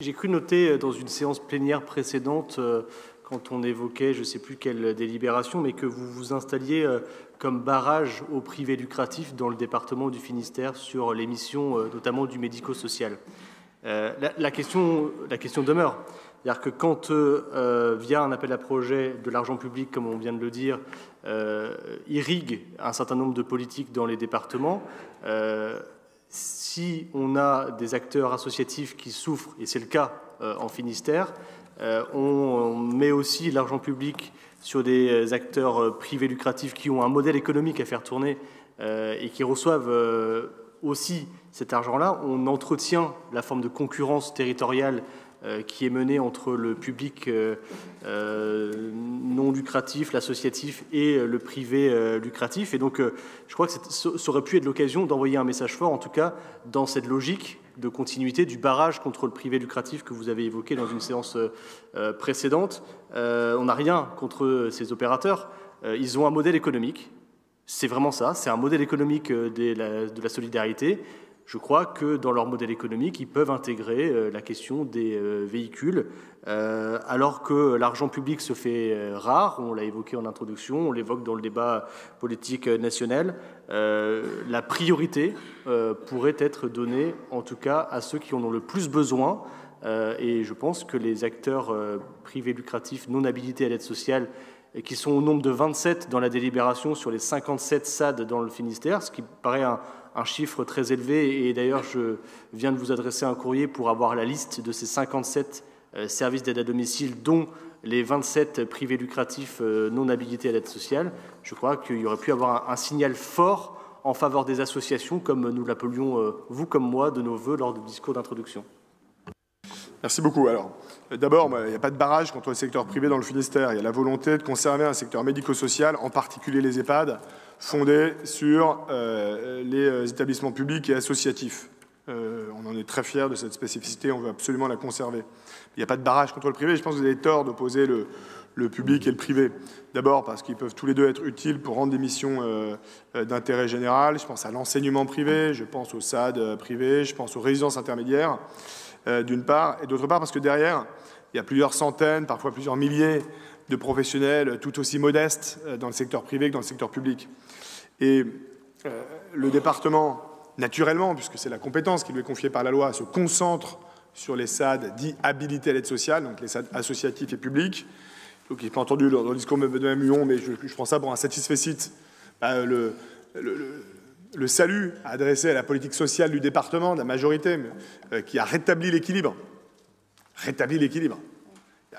J'ai cru noter dans une séance plénière précédente, quand on évoquait, je ne sais plus quelle délibération, mais que vous vous installiez comme barrage au privé lucratif dans le département du Finistère sur les missions notamment du médico-social. La question demeure. C'est-à-dire que quand, via un appel à projet, de l'argent public, comme on vient de le dire, irrigue un certain nombre de politiques dans les départements, si on a des acteurs associatifs qui souffrent, et c'est le cas en Finistère, on met aussi l'argent public sur des acteurs privés lucratifs qui ont un modèle économique à faire tourner et qui reçoivent aussi cet argent-là. On entretient la forme de concurrence territoriale qui est menée entre le public non lucratif, l'associatif et le privé lucratif. Et donc, je crois que ça aurait pu être l'occasion d'envoyer un message fort, en tout cas, dans cette logique de continuité du barrage contre le privé lucratif que vous avez évoqué dans une séance précédente. On n'a rien contre ces opérateurs. Ils ont un modèle économique. C'est vraiment ça. C'est un modèle économique de la solidarité. Je crois que dans leur modèle économique, ils peuvent intégrer la question des véhicules, alors que l'argent public se fait rare, on l'a évoqué en introduction, on l'évoque dans le débat politique national. La priorité pourrait être donnée, en tout cas, à ceux qui en ont le plus besoin. Et je pense que les acteurs privés lucratifs non habilités à l'aide sociale, et qui sont au nombre de 27 dans la délibération sur les 57 SAD dans le Finistère, ce qui paraît un chiffre très élevé. Et d'ailleurs, je viens de vous adresser un courrier pour avoir la liste de ces 57 services d'aide à domicile, dont les 27 privés lucratifs non habilités à l'aide sociale. Je crois qu'il y aurait pu avoir un signal fort en faveur des associations, comme nous l'appelions, vous comme moi, de nos voeux lors du discours d'introduction. Merci beaucoup. Alors, d'abord, il n'y a pas de barrage contre le secteur privé dans le Finistère. Il y a la volonté de conserver un secteur médico-social, en particulier les EHPAD, fondé sur les établissements publics et associatifs. On en est très fiers de cette spécificité, on veut absolument la conserver. Il n'y a pas de barrage contre le privé. Je pense que vous avez tort d'opposer le public et le privé. D'abord parce qu'ils peuvent tous les deux être utiles pour rendre des missions d'intérêt général. Je pense à l'enseignement privé, je pense au SAD privé, je pense aux résidences intermédiaires. D'une part, et d'autre part parce que derrière, il y a plusieurs centaines, parfois plusieurs milliers de professionnels tout aussi modestes dans le secteur privé que dans le secteur public. Et le département, naturellement, puisque c'est la compétence qui lui est confiée par la loi, se concentre sur les SAD dits habilités à l'aide sociale, donc les SAD associatifs et publics. Donc, je n'ai pas entendu dans le discours de Mme Huon, mais je prends ça pour un satisfecit. Le salut adressé à la politique sociale du département, de la majorité, qui a rétabli l'équilibre. Rétabli l'équilibre.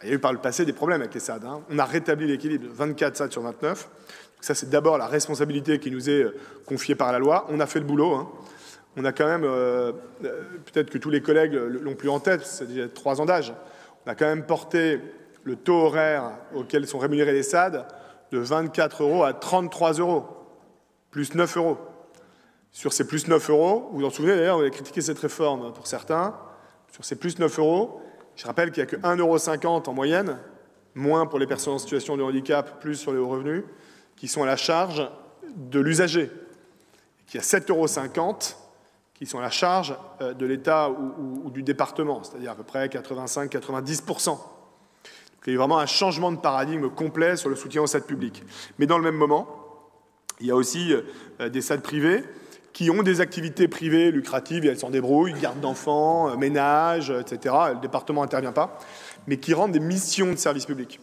Il y a eu par le passé des problèmes avec les SAD. On a rétabli l'équilibre, 24 SAD sur 29. Donc ça, c'est d'abord la responsabilité qui nous est confiée par la loi. On a fait le boulot. On a quand même, peut-être que tous les collègues l'ont plus en tête, c'est déjà 3 ans d'âge, on a quand même porté le taux horaire auquel sont rémunérés les SAD de 24 € à 33 €, plus 9 €. Sur ces plus 9 €, vous vous en souvenez d'ailleurs, on a critiqué cette réforme pour certains, sur ces plus 9 €, je rappelle qu'il n'y a que 1,50 € en moyenne, moins pour les personnes en situation de handicap, plus sur les hauts revenus, qui sont à la charge de l'usager, qu'il y a 7,50 € qui sont à la charge de l'État ou du département, c'est-à-dire à peu près 85-90%. Donc il y a eu vraiment un changement de paradigme complet sur le soutien au SAD public. Mais dans le même moment, il y a aussi des SAD privés qui ont des activités privées lucratives, et elles s'en débrouillent, garde d'enfants, ménage, etc. Le département n'intervient pas, mais qui rendent des missions de service public.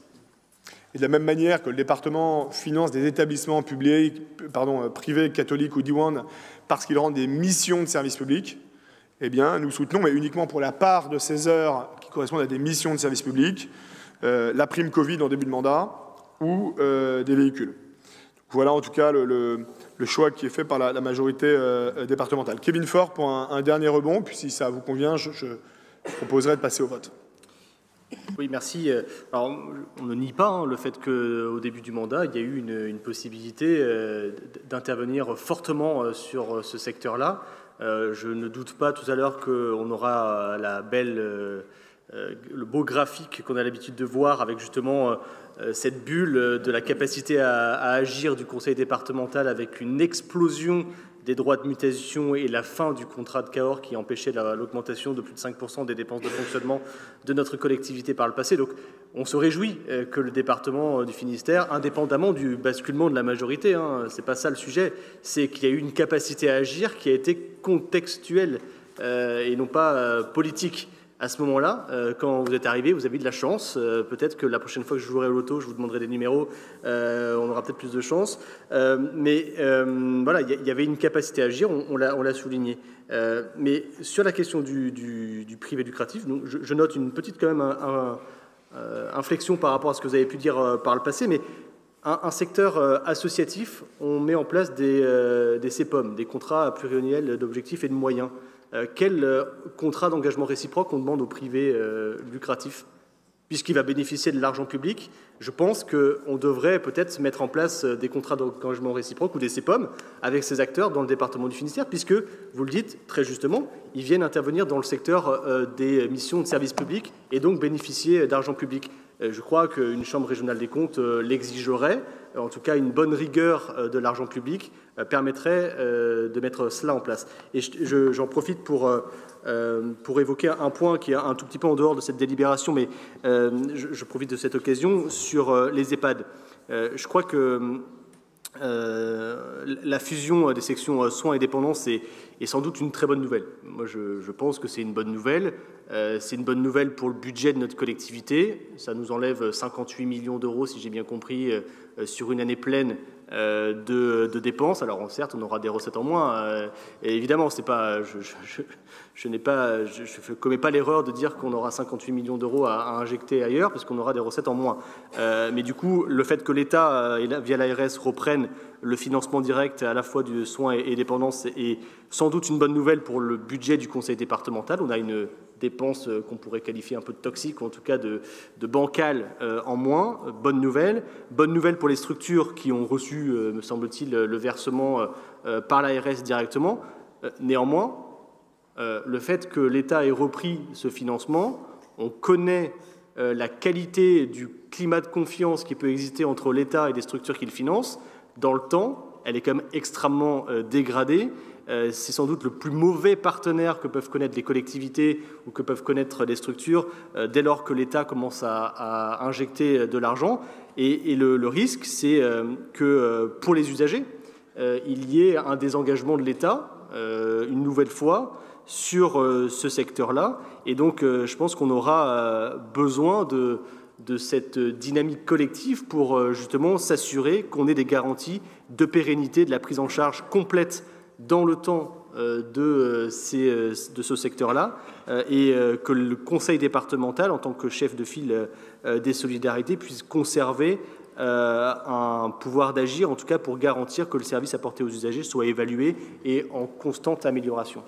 Et de la même manière que le département finance des établissements privés, catholiques ou diwan, parce qu'ils rendent des missions de service public, eh bien, nous soutenons, mais uniquement pour la part de ces heures qui correspondent à des missions de service public, la prime Covid en début de mandat ou des véhicules. Voilà en tout cas le choix qui est fait par la majorité départementale. Kevin Faure, pour un dernier rebond, puis si ça vous convient, je proposerai de passer au vote. Oui, merci. Alors, on ne nie pas le fait qu'au début du mandat, il y a eu une possibilité d'intervenir fortement sur ce secteur-là. Je ne doute pas tout à l'heure qu'on aura le beau graphique qu'on a l'habitude de voir avec justement cette bulle de la capacité à agir du conseil départemental avec une explosion des droits de mutation et la fin du contrat de Cahors qui empêchait l'augmentation de plus de 5% des dépenses de fonctionnement de notre collectivité par le passé. Donc on se réjouit que le département du Finistère, indépendamment du basculement de la majorité, c'est pas ça le sujet, c'est qu'il y a eu une capacité à agir qui a été contextuelle et non pas politique. À ce moment-là, quand vous êtes arrivé, vous avez eu de la chance. Peut-être que la prochaine fois que je jouerai au loto, je vous demanderai des numéros, on aura peut-être plus de chance. Mais voilà, il y avait une capacité à agir, on l'a souligné. Mais sur la question du privé lucratif, donc je note une petite quand même inflexion par rapport à ce que vous avez pu dire par le passé, mais un secteur associatif, on met en place des CPOM, des contrats pluriannuels d'objectifs et de moyens. Quel contrat d'engagement réciproque on demande au privé lucratif? Puisqu'il va bénéficier de l'argent public, je pense qu'on devrait peut-être mettre en place des contrats d'engagement réciproque ou des CPOM avec ces acteurs dans le département du Finistère, puisque, vous le dites très justement, ils viennent intervenir dans le secteur des missions de service public et donc bénéficier d'argent public. Je crois qu'une chambre régionale des comptes l'exigerait, en tout cas une bonne rigueur de l'argent public permettrait de mettre cela en place. Et j'en profite pour évoquer un point qui est un tout petit peu en dehors de cette délibération, mais je profite de cette occasion sur les EHPAD. Je crois que la fusion des sections soins et dépendance est sans doute une très bonne nouvelle. Moi, je pense que c'est une bonne nouvelle. C'est une bonne nouvelle pour le budget de notre collectivité. Ça nous enlève 58 millions d'euros, si j'ai bien compris, sur une année pleine de dépenses. Alors certes, on aura des recettes en moins. Et évidemment, c'est pas, je ne commets pas l'erreur de dire qu'on aura 58 millions d'euros à injecter ailleurs, parce qu'on aura des recettes en moins. Mais du coup, le fait que l'État, via l'ARS, reprenne le financement direct à la fois du soin et dépendance est sans doute une bonne nouvelle pour le budget du conseil départemental. On a une dépense qu'on pourrait qualifier un peu de toxique, ou en tout cas de bancale en moins. Bonne nouvelle. Bonne nouvelle pour les structures qui ont reçu, me semble-t-il, le versement par l'ARS directement. Néanmoins, le fait que l'État ait repris ce financement, on connaît la qualité du climat de confiance qui peut exister entre l'État et des structures qu'il finance. Dans le temps, elle est quand même extrêmement dégradée. C'est sans doute le plus mauvais partenaire que peuvent connaître les collectivités ou que peuvent connaître les structures dès lors que l'État commence à injecter de l'argent. Et le risque, c'est que pour les usagers, il y ait un désengagement de l'État, une nouvelle fois, sur ce secteur-là. Et donc, je pense qu'on aura besoin de cette dynamique collective pour justement s'assurer qu'on ait des garanties de pérennité de la prise en charge complète dans le temps de ce secteur-là et que le conseil départemental, en tant que chef de file des solidarités, puisse conserver un pouvoir d'agir, en tout cas pour garantir que le service apporté aux usagers soit évalué et en constante amélioration.